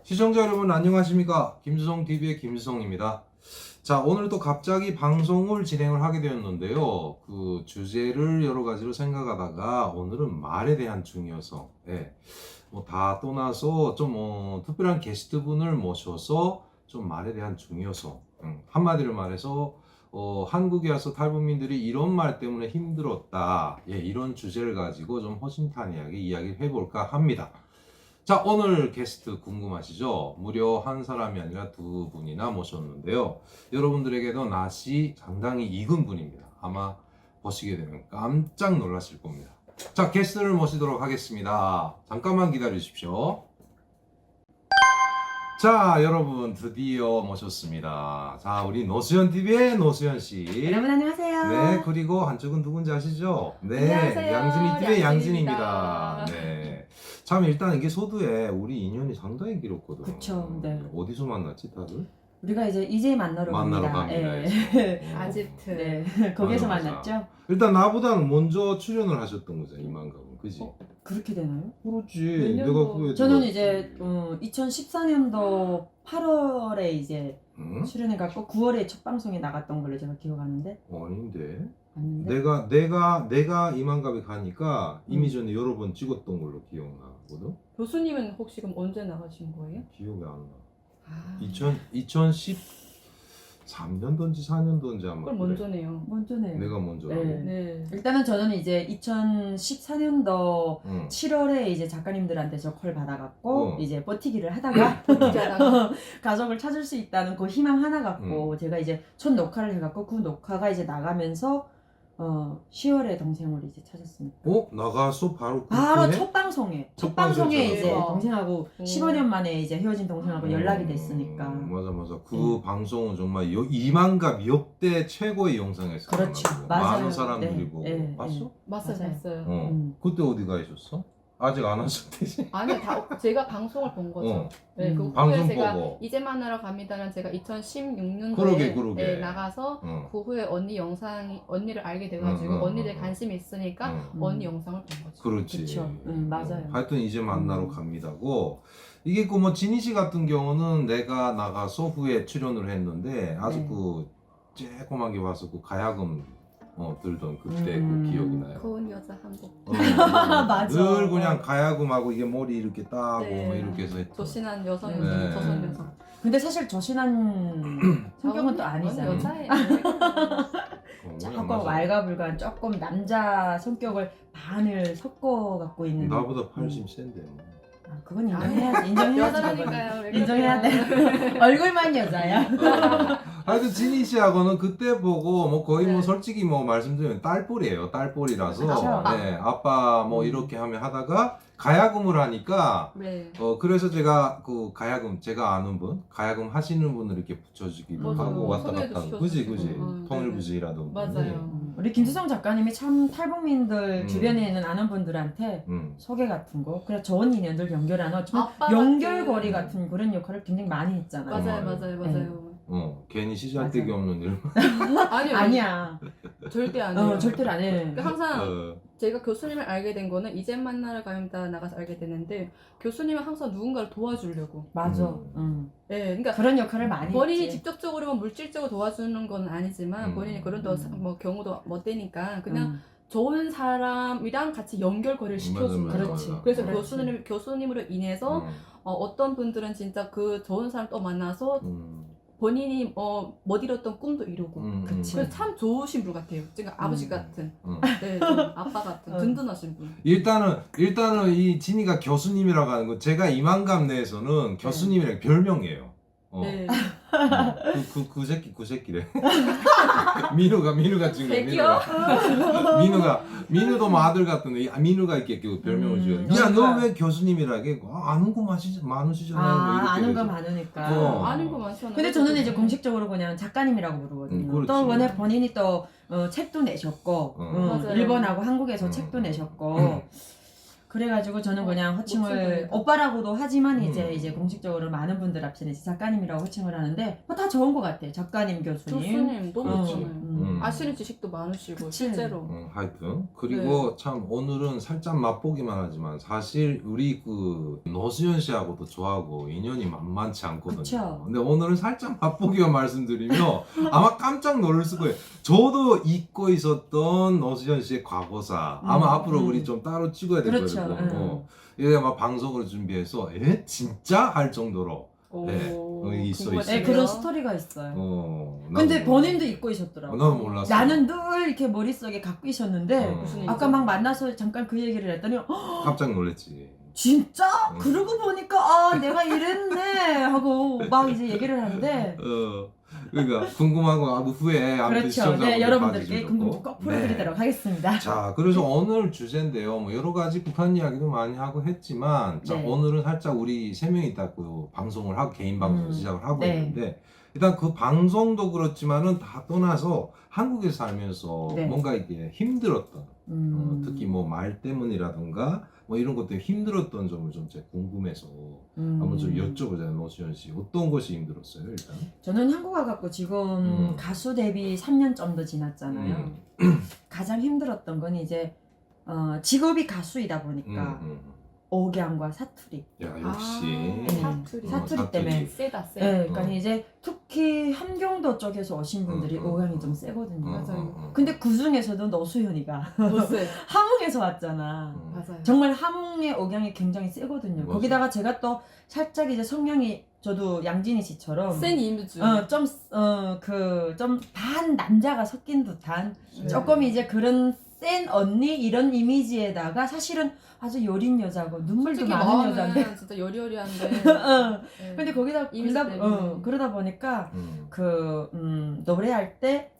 시청자 여러분 안녕하십니까? 김수성TV의 김수성입니다. 자, 오늘도 갑자기 방송을 진행을 하게 되었는데요. 그 주제를 여러 가지로 생각하다가 오늘은 말에 대한 중요성, 뭐 다 떠나서 좀 특별한 게스트분을 모셔서 좀 말에 대한 중요성, 한마디로 말해서 한국에 와서 탈북민들이 이런 말 때문에 힘들었다, 이런 주제를 가지고 좀 허심탄회하게 이야기를 해볼까 합니다. 자, 오늘 게스트 궁금하시죠? 무려 한 사람이 아니라 두 분이나 모셨는데요. 여러분들에게도 낯이 상당히 익은 분입니다. 아마 보시게 되면 깜짝 놀라실 겁니다. 자, 게스트를 모시도록 하겠습니다. 잠깐만 기다려 주십시오. 자, 여러분 드디어 모셨습니다. 자, 우리 노수연TV의 노수연씨. 여러분 안녕하세요. 네, 그리고 한쪽은 누군지 아시죠? 네, 안녕하세요. 양진이TV의 양진입니다. 양진입니다. 네. 참 일단 이게 소두에 우리 인연이 상당히 길었거든요. 그쵸, 네. 어디서 만났지 다들? 우리가 이제 만나러 갑니다. 예. 아지트. 네, 거기서 맞아, 맞아. 만났죠. 일단 나보다는 먼저 출연을 하셨던 거죠, 이만가분, 그지? 그렇게 되나요? 그렇지. 몇 내가 년도? 그게 저는 이제 2014년도 8월에 이제 응? 출연해갖고 9월에 첫 방송에 나갔던 걸로 제가 기억하는데 아닌데. 맞는데? 내가 이만갑에 가니까 이미 전에 여러 번 찍었던 걸로 기억나거든. 교수님은 혹시 그럼 언제 나가신 거예요? 기억이 안 나. 아, 2013년도인지 4년도인지 아마. 그럼 그래. 먼저네요. 먼저네. 내가 먼저. 네. 네. 일단은 저는 이제 2014년도 응. 7월에 이제 작가님들한테 저 콜 받아갖고 이제 버티기를 하다가 버티자다. 가족을 찾을 수 있다는 그 희망 하나 갖고 제가 이제 첫 녹화를 해갖고 그 녹화가 이제 나가면서 10월에 동생을 이제 찾았습니다. 나가서 바로 바로 그때? 첫 방송에 첫 첫 방송에 방송에 이제 대박. 동생하고 15년 만에 이제 헤어진 동생하고 연락이 됐으니까. 맞아. 그 방송은 정말 이만갑 역대 최고의 영상이었어. 그렇죠. 맞아요. 많은 사람들이 네, 보고. 네, 봤어? 봤어요, 맞아요. 봤어요. 그때 어디 가 있었어? 아직 안 왔을 때지. 아니, 제가 방송을 본 거죠. 네, 그 후에 방송 제가 보고. 이제 만나러 갑니다는 제가 2016년도에 그러게. 나가서 응. 그 후에 언니를 알게 돼가지고 응, 언니들 응, 관심이 있으니까 응. 언니 영상을 본 거죠. 그렇지. 그쵸. 맞아요. 하여튼 이제 만나러 갑니다고. 이게 그 뭐 진희 씨 같은 경우는 내가 나가서 후에 출연을 했는데 아주 네. 그 쬐꼬맣게 와서 그 가야금 들던 그때 그 기억이 나요. 고운 여자 한복. 맞아. 늘 그냥 가야금하고 이게 머리 이렇게 따고 네. 뭐 이렇게 해서 했던. 조신한 여성이죠. 네. 조선 여성. 근데 사실 조신한 성격은 또 아니잖아요. 여자예요. 조금 맞아. 왈가불간 조금 남자 성격을 반을 섞어 갖고 있는. 나보다 80센데. 그건 인정해야지. 인정해야지. 여자라니까요. 왜 그건. 인정해야 돼. 그러세요? 얼굴만 여자야. 하여튼 진희 씨하고는 그때 보고 뭐 거의 뭐 네. 솔직히 뭐 말씀드리면 딸뻘이에요. 딸뻘이라서 아빠. 네, 아빠 뭐 이렇게 하면 하다가 가야금을 하니까 네. 그래서 제가 그 가야금 제가 아는 분 가야금 하시는 분을 이렇게 붙여주기도 맞아요. 하고 왔다 소개도 갔다 하고 시켜주시고. 그지 통일부지라든지 맞아요. 우리 김수성 작가님이 참 탈북민들 음. 주변에 있는 아는 분들한테 소개 같은 거, 그래 좋은 인연들 연결하는 좀 아빠 연결고리 같은 그런 역할을 굉장히 많이 했잖아요. 맞아요. 괜히 시잘데기 맞아요. 없는 일. 아니요. 아니야. 절대 아니에요. 절대로 안 해. 그러니까 항상 어, 제가 교수님을 알게 된 거는 이제 만나러 갑니다 나가서 알게 됐는데 교수님은 항상 누군가를 도와주려고. 맞아. 네, 그러니까 그런 역할을 많이 본인이 했지. 직접적으로 물질적으로 도와주는 건 아니지만 본인이 그런 뭐 경우도 못 되니까 그냥 좋은 사람이랑 같이 연결고리를 시켜주는 맞아, 거죠. 그렇지. 그래서 그렇지. 교수님으로 인해서 어떤 분들은 진짜 그 좋은 사람 또 만나서 음, 본인이 못 이뤘던 꿈도 이루고 그치. 그래서 참 좋으신 분 같아요. 지금 아버지 같은, 네, 좀 아빠 같은 든든하신 분. 일단은 이 진이가 교수님이라고 하는 거 제가 이만감 내에서는 교수님이랑 별명이에요. 네. 그 새끼래. 민우가 지금 새끼요? 민우도 뭐 아들 같은데 민우가 이렇게 그 별명을 지어. 야, 그러니까. 너 왜 교수님이라게? 아는 거 많으시잖아요. 뭐 이렇게 아는 거 되죠. 많으니까. 아는 거 많잖아요. 근데 저는 이제 공식적으로 그냥 작가님이라고 부르거든요. 그렇지. 또 본인이 또 책도 내셨고, 맞아요. 일본하고 한국에서 책도 내셨고, 그래가지고 저는 그냥 호칭을 오빠라고도 하지만 이제 공식적으로 많은 분들 앞에서 이제 작가님이라고 호칭을 하는데 뭐 다 좋은 것 같아. 작가님, 교수님. 교수님 너무 그렇지. 좋잖아요. 아시는 지식도 많으시고 그치. 실제로. 하여튼 그리고 참 오늘은 살짝 맛보기만 하지만 사실 우리 그 노수연 씨하고도 저하고 인연이 만만치 않거든요. 그쵸. 근데 오늘은 살짝 맛보기만 말씀드리면 아마 깜짝 놀랄 거예요. 저도 잊고 있었던 노수연 씨의 과거사 아마 앞으로 우리 좀 따로 찍어야 될 그렇죠. 거고 이게 막 방송을 준비해서 진짜 할 정도로 네, 있어, 궁금하시네요. 있어. 네, 그런 스토리가 있어요. 나도 근데 몰랐어. 본인도 잊고 있었더라고. 나도 몰랐어. 나는 늘 이렇게 머릿속에 갖고 있었는데 무슨 아까 일이죠? 막 만나서 잠깐 그 얘기를 했더니 깜짝 놀랐지. 진짜? 그러고 보니까 아 내가 이랬네 하고 막 이제 얘기를 하는데 그러니까 궁금하고 아무 후에 아무튼 그렇죠. 시청자분들 네, 여러분들께 봐주시고. 궁금 꼭 풀어드리도록 하겠습니다. 자, 그래서 오늘 주제인데요. 뭐 여러 가지 북한 이야기도 많이 하고 했지만, 자, 네. 오늘은 살짝 우리 세 명이 딱 그 방송을 하고 개인 방송 시작을 하고 네. 있는데, 일단 그 방송도 그렇지만은 다 떠나서 한국에서 살면서 네. 뭔가 이게 힘들었던, 특히 뭐 말 때문이라든가 뭐 이런 것들 힘들었던 점을 좀 제가 궁금해서 한번 좀 여쭤보자요, 노수연 씨. 어떤 것이 힘들었어요, 일단? 저는 한국 와갖고 지금 가수 데뷔 3년 좀 더 지났잖아요. 가장 힘들었던 건 이제 직업이 가수이다 보니까 억양과 사투리. 야, 역시. 사투리. 사투리 때문에. 세다 세. 네, 그러니까 이제 특히 함경도 쪽에서 오신 분들이 억양이 좀 세거든요. 맞아요. 근데 그 중에서도 노수현이가 보세. 함흥에서 왔잖아. 맞아요. 정말 함흥의 억양이 굉장히 세거든요. 맞아. 거기다가 제가 또 살짝 이제 성향이 저도 양진희 씨처럼 센 이미지. 좀 반 남자가 섞인 듯한 네. 조금 이제 그런 센 언니 이런 이미지에다가 사실은 아주 여린 여자고 눈물도 솔직히 많은 마음은 여자인데 진짜 여리여리한데. 네. 근데 거기다 이미지 때문에. 그러다 보니까 노래할 때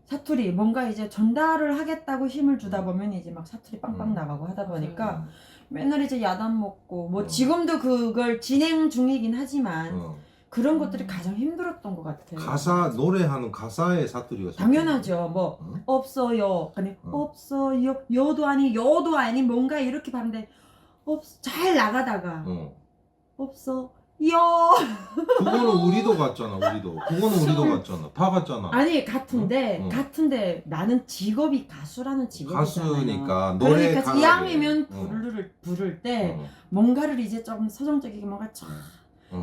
사투리. 뭔가 이제 전달을 하겠다고 힘을 주다 보면 이제 막 사투리 빵빵 나가고 하다 음. 보니까 맨날 이제 야단 먹고 뭐 지금도 그걸 진행 중이긴 하지만 그런 것들이 가장 힘들었던 것 같아요. 가사 노래하는 가사의 사투리가 당연하죠. 뭐 없어요. 아니 없어요. 여도 아니 뭔가 이렇게 봤는데 잘 나가다가 없어. 그거는 우리도 갔잖아. 그거는 우리도 갔잖아. 다 갔잖아. 아니 같은데 나는 직업이 가수라는 직업이잖아요. 가수니까 노래 그러니까 가사를- 이왕이면 부를 때 뭔가를 이제 조금 서정적이게 뭔가 쫙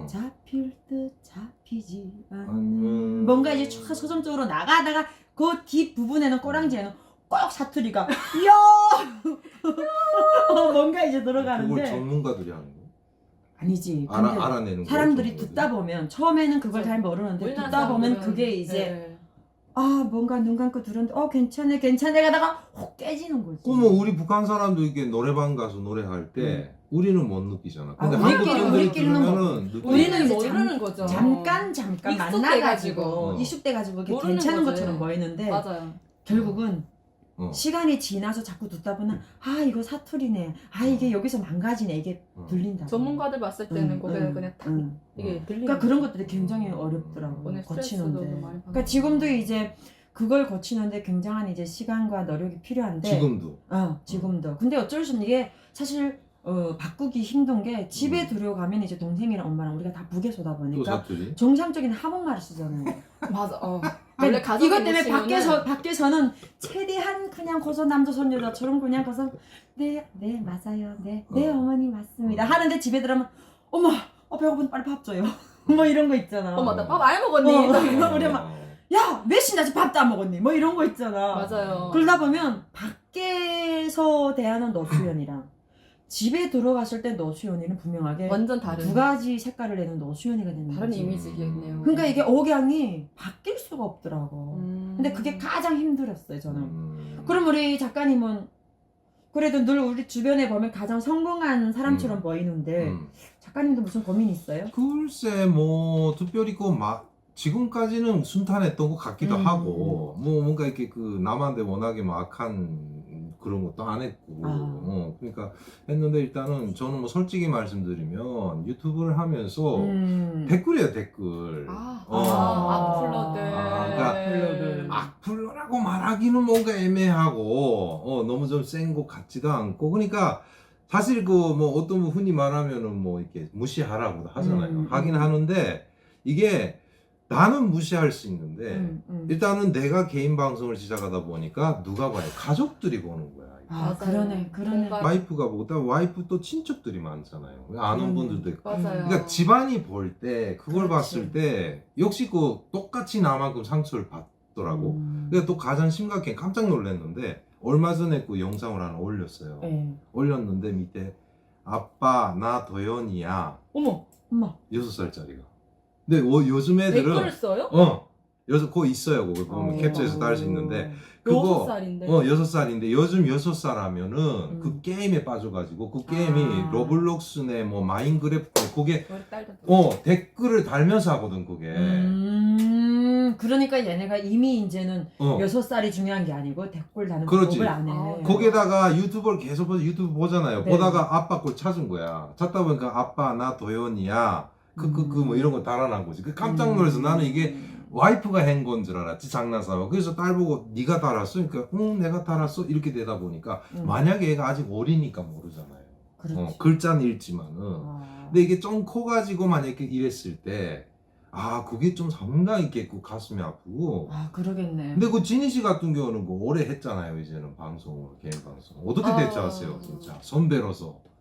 잡힐 듯 잡히지 않는 뭔가 이제 쫙 서정적으로 나가다가 그 뒷 부분에는 꼬랑지에는 꼭 사투리가 뭔가 이제 그걸 들어가는데 전문가들이 하는 거. 아니지. 근데 알아내는 거. 사람들이 듣다 보면 처음에는 그걸 잘 모르는데 우리나라 듣다 보면 사람들은- 그게 이제 네. 뭔가 눈 감고 들었는데 괜찮네 가다가 혹 깨지는 거지. 그럼 우리 북한 사람도 이렇게 노래방 가서 노래할 때 우리는 못 느끼잖아. 근데 우리끼리- 한국 분들이 우리끼리는 들으면은 느끼. 우리는 이제 모르는 거죠. 잠깐 익숙해가지고. 만나가지고 익숙돼가지고 이렇게 모르는 괜찮은 거지. 것처럼 보이는데 맞아요. 결국은 어. 시간이 지나서 자꾸 듣다 보면 이거 사투리네. 이게 여기서 망가지네. 이게 들린다. 전문가들 봤을 때는 거기는 그냥 딱 이게 들리는. 그러니까 그런 것들이 굉장히 어렵더라고. 오늘 스트레스도 거치는데. 많이 받는 그러니까 지금도 이제 그걸 거치는데 굉장한 이제 시간과 노력이 필요한데. 지금도. 지금도. 근데 어쩔 수 없는 이게 사실 바꾸기 힘든 게 집에 들어가면 이제 동생이랑 엄마랑 우리가 다 북에서다 또 보니까 사투리. 정상적인 한국말을 쓰잖아요. 맞아. 원래 그러니까 가족이 이것 때문에 있으면은 밖에서는 최대한 그냥 거서 남자 손 여자처럼 그냥 거서 네 맞아요 네 어머니 맞습니다 하는데 집에 들어가면 엄마 배고픈데 빨리 밥 줘요 뭐 이런 거 있잖아. 엄마 나 밥 안 먹었니? 우리 엄마 야 몇 시나 아직 밥도 안 먹었니? 뭐 이런 거 있잖아. 맞아요. 그러다 보면 밖에서 대하는 노수연이랑 집에 들어갔을 때 노수연이는 분명하게 완전 다른. 두 가지 색깔을 내는 노수연이가 되는 다른 거지. 이미지겠네요. 그러니까 이게 억양이 바뀔 수가 없더라고. 근데 음. 그게 가장 힘들었어요 저는. 그럼 우리 작가님은 그래도 늘 우리 주변에 보면 가장 성공한 사람처럼 보이는데 작가님도 무슨 고민이 있어요? 글쎄 뭐 특별히 지금까지는 순탄했던 것 같기도 하고 뭐 뭔가 이렇게 남한테 워낙에 뭐 악한 그런 것도 안 했고 그러니까 했는데 일단은 저는 뭐 솔직히 말씀드리면 유튜브를 하면서 댓글이에요 댓글. 악플러들. 그러니까 악플러라고 말하기는 뭔가 애매하고 너무 좀 센 것 같지도 않고 그러니까 사실 뭐 어떤 분 흔히 말하면은 뭐 이렇게 무시하라고 하잖아요. 하긴 하는데 이게 나는 무시할 수 있는데 음. 일단은 내가 개인 방송을 시작하다 보니까 누가 봐요? 가족들이 보는 거야. 아, 맞아요. 그러네. 뭔가- 와이프가 보다 와이프 또 친척들이 많잖아요. 아는 그러네. 분들도 있고. 맞아요. 그러니까 집안이 볼 때 그걸 그렇지. 봤을 때 역시 그 똑같이 나만큼 상처를 받더라고. 근데 또 가장 심각해 깜짝 놀랐는데 얼마 전에 그 영상을 하나 올렸어요. 네. 올렸는데 밑에 아빠 나 도연이야 어머, 엄마. 6살짜리가. 근데 요즘 애들은 댓글을 써요? 요즘 그거 있어요. 그거 보면 캡처해서 딸 수 있는데 그거 6살인데. 6살인데 요즘 6살 하면은 그 음. 게임에 빠져가지고 그 게임이 아. 로블록스네 뭐 마인크래프트 그게 우리 딸도. 댓글을 달면서 하거든 그게. 그러니까 얘네가 이미 이제는 어. 6살이 중요한 게 아니고 댓글 다는 그렇지. 법을 안 해. 아, 거기에다가 유튜브를 계속 유튜브 보잖아요. 네. 보다가 아빠 걸 찾은 거야. 찾다 보니까 아빠 나 도연이야. 뭐 이런 거 달아난 거지. 그 깜짝 놀라서 나는 이게 와이프가 한 건 줄 알았지 장난삼아. 그래서 딸 보고 네가 달았어? 그러니까 응 내가 달았어? 이렇게 되다 보니까 만약에 애가 아직 어리니까 모르잖아요. 그렇지. 글자는 읽지만은. 아. 근데 이게 좀 커가지고 만약에 이랬을 때 그게 좀 상당히 그 가슴이 아프고. 아, 그러겠네. 근데 그 지니 씨 같은 경우는 그 오래 했잖아요. 이제는 방송으로 개인 방송 어떻게 아. 대처하세요 진짜 선배로서.